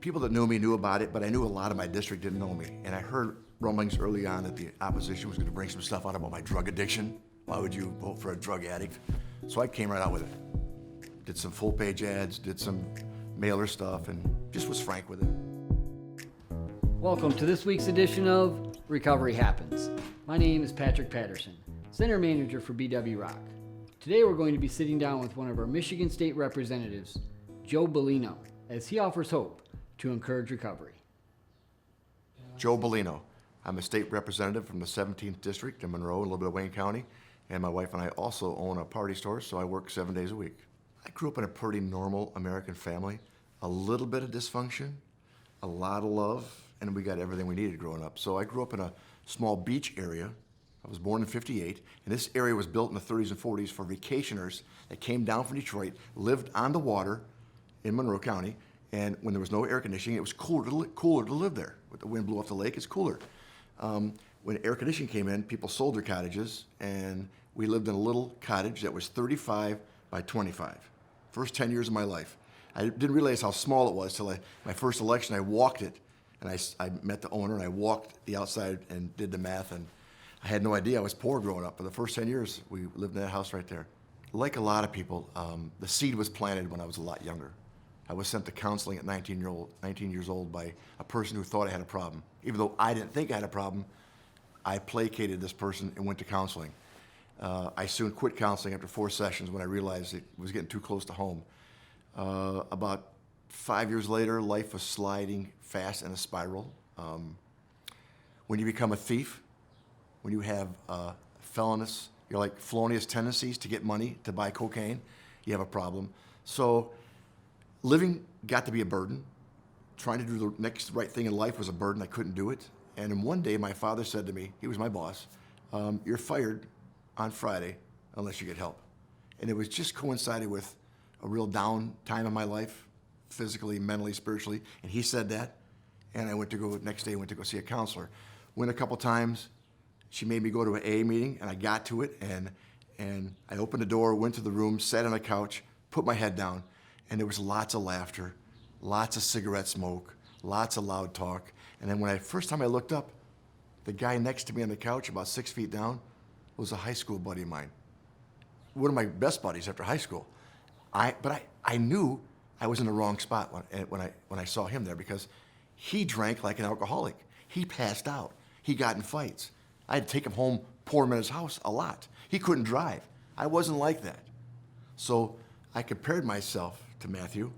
People that knew me knew about it, but I knew a lot of my district didn't know me. And I heard rumblings early on that the opposition was going to bring some stuff out about my drug addiction. Why would you vote for a drug addict? So I came right out with it. Did some full-page ads, did some mailer stuff, and just was frank with it. Welcome to this week's edition of Recovery Happens. My name is Patrick Patterson, Center Manager for BW Rock. Today we're going to be sitting down with one of our Michigan State representatives, JoeBellino, as he offers hope to encourage recovery. JoeBellino. I'm a state representative from the 17th District in Monroe, a little bit of Wayne County, and my wife and I also own a party store, so I work 7 days a week. I grew up in a pretty normal American family, a little bit of dysfunction, a lot of love, and we got everything we needed growing up. So I grew up in a small beach area. I was born in '58, and this area was built in the 30s and 40s for vacationers that came down from Detroit, lived on the water in Monroe County, and when there was no air conditioning, it was cooler to live there. When the wind blew off the lake, it's cooler. When air conditioning came in, people sold their cottages, and we lived in a little cottage that was 35 by 25. First 10 years of my life. I didn't realize how small it was till my first election. I walked it, and I met the owner, and I walked the outside and did the math, and I had no idea I was poor growing up. For the first 10 years, we lived in that house right there. Like a lot of people, the seed was planted when I was a lot younger. I was sent to counseling at 19 years old by a person who thought I had a problem. Even though I didn't think I had a problem, I placated this person and went to counseling. I soon quit counseling after 4 sessions when I realized it was getting too close to home. About 5 years later, life was sliding fast in a spiral. When you become a thief, when you have felonious tendencies to get money to buy cocaine, you have a problem. So living got to be a burden. Trying to do the next right thing in life was a burden. I couldn't do it. And then one day my father said to me, he was my boss, you're fired on Friday unless you get help. And it was just coincided with a real down time in my life, physically, mentally, spiritually. And he said that. And next day I went to go see a counselor. Went a couple times. She made me go to an AA meeting, and I got to it, and I opened the door, went to the room, sat on a couch, put my head down, and there was lots of laughter, lots of cigarette smoke, lots of loud talk. And then first time I looked up, the guy next to me on the couch, about 6 feet down, was a high school buddy of mine. One of my best buddies after high school. But I knew I was in the wrong spot when I saw him there, because he drank like an alcoholic. He passed out. He got in fights. I had to take him home, pour him in his house a lot. He couldn't drive. I wasn't like that. So I compared myself to Matthew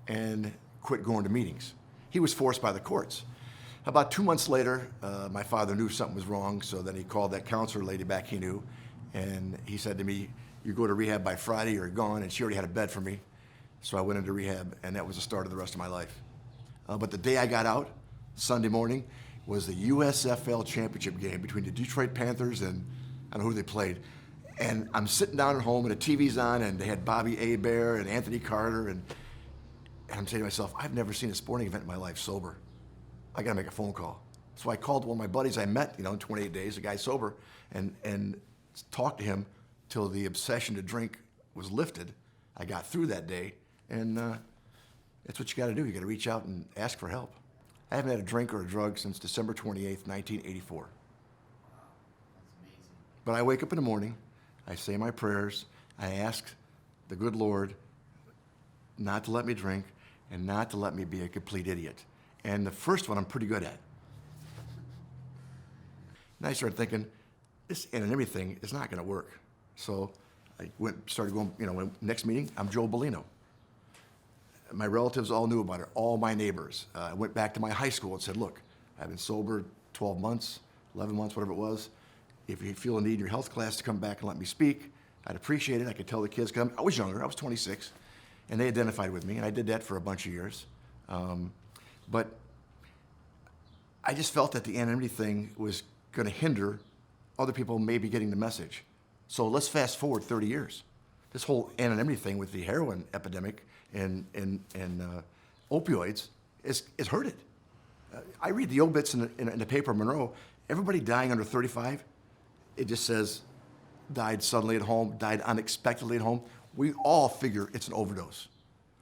and quit going to meetings. He was forced by the courts. About 2 months later, my father knew something was wrong, so then he called that counselor lady back he knew, and he said to me, you go to rehab by Friday, you're gone, and she already had a bed for me. So I went into rehab, and that was the start of the rest of my life. But the day I got out, Sunday morning, was the USFL championship game between the Detroit Panthers and I don't know who they played. And I'm sitting down at home and the TV's on and they had Bobby Hebert and Anthony Carter and I'm saying to myself, I've never seen a sporting event in my life sober. I gotta make a phone call. So I called one of my buddies I met, in 28 days, a guy sober, and talked to him till the obsession to drink was lifted. I got through that day, and that's what you gotta do. You gotta reach out and ask for help. I haven't had a drink or a drug since December 28th, 1984. Wow, that's amazing. But I wake up in the morning, I say my prayers, I ask the good Lord not to let me drink and not to let me be a complete idiot. And the first one I'm pretty good at. And I started thinking, this anonymity thing is not gonna work. So I started going, next meeting, I'm JoeBellino. My relatives all knew about it, all my neighbors. I went back to my high school and said, look, I've been sober 12 months, 11 months, whatever it was. If you feel a need in your health class to come back and let me speak, I'd appreciate it. I could tell the kids, because I was younger, I was 26, and they identified with me, and I did that for a bunch of years. But I just felt that the anonymity thing was gonna hinder other people maybe getting the message. So let's fast forward 30 years. This whole anonymity thing with the heroin epidemic and opioids is hurted. I read the obits in the paper in Monroe. Everybody dying under 35, it just says died suddenly at home, died unexpectedly at home. We all figure it's an overdose.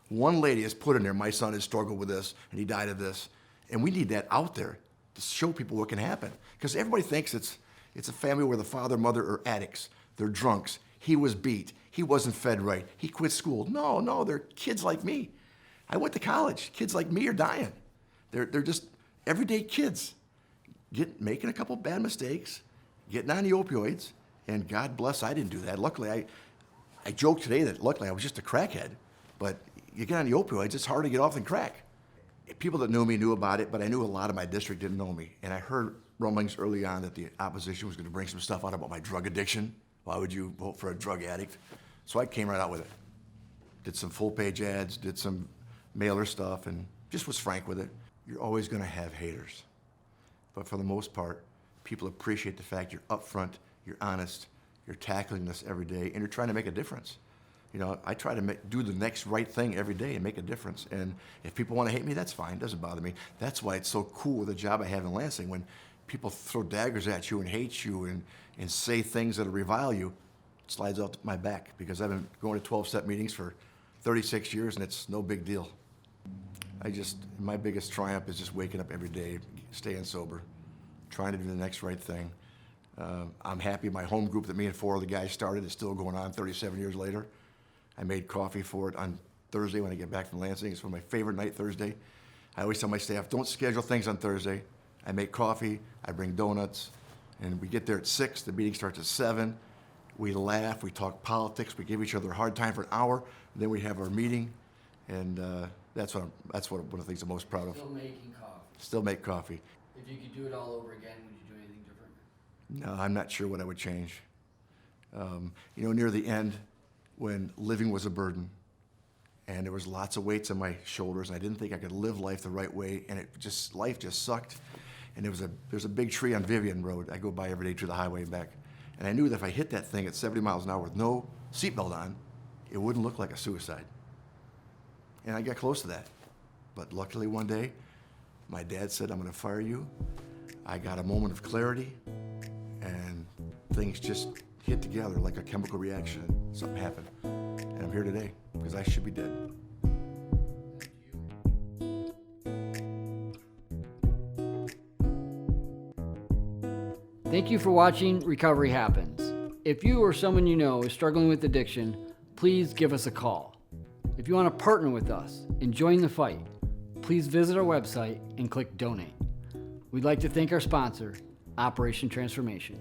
One lady has put in there, my son has struggled with this and he died of this. And we need that out there to show people what can happen. Because everybody thinks it's a family where the father and mother are addicts. They're drunks. He was beat. He wasn't fed right. He quit school. No, they're kids like me. I went to college. Kids like me are dying. They're just everyday kids making a couple bad mistakes, getting on the opioids, and God bless, I didn't do that. Luckily, I joked today that luckily I was just a crackhead, but you get on the opioids, it's harder to get off than crack. People that knew me knew about it, but I knew a lot of my district didn't know me. And I heard rumblings early on that the opposition was gonna bring some stuff out about my drug addiction. Why would you vote for a drug addict? So I came right out with it. Did some full-page ads, did some mailer stuff, and just was frank with it. You're always gonna have haters. But for the most part, people appreciate the fact you're upfront, you're honest, you're tackling this every day, and you're trying to make a difference. You know, I try to do the next right thing every day and make a difference. And if people want to hate me, that's fine. It doesn't bother me. That's why it's so cool with the job I have in Lansing. When people throw daggers at you and hate you and say things that revile you, it slides off my back because I've been going to 12-step meetings for 36 years and it's no big deal. My biggest triumph is just waking up every day, staying sober, trying to do the next right thing. I'm happy my home group that me and 4 other guys started is still going on 37 years later. I made coffee for it on Thursday when I get back from Lansing. It's one of my favorite night, Thursday. I always tell my staff, don't schedule things on Thursday. I make coffee, I bring donuts, and we get there at 6. The meeting starts at 7. We laugh, we talk politics, we give each other a hard time for an hour, and then we have our meeting, and that's one of the things I'm most proud of. Still making coffee. Still make coffee. If you could do it all over again, would you do anything different? No, I'm not sure what I would change. Near the end, when living was a burden, and there was lots of weights on my shoulders, and I didn't think I could live life the right way, and life just sucked. And there's a big tree on Vivian Road. I go by every day to the highway and back. And I knew that if I hit that thing at 70 miles an hour with no seatbelt on, it wouldn't look like a suicide. And I got close to that. But luckily one day, my dad said, I'm gonna fire you. I got a moment of clarity, and things just hit together like a chemical reaction. Something happened. And I'm here today because I should be dead. Thank you for watching Recovery Happens. If you or someone you know is struggling with addiction, please give us a call. If you want to partner with us and join the fight, please visit our website and click Donate. We'd like to thank our sponsor, Operation Transformation.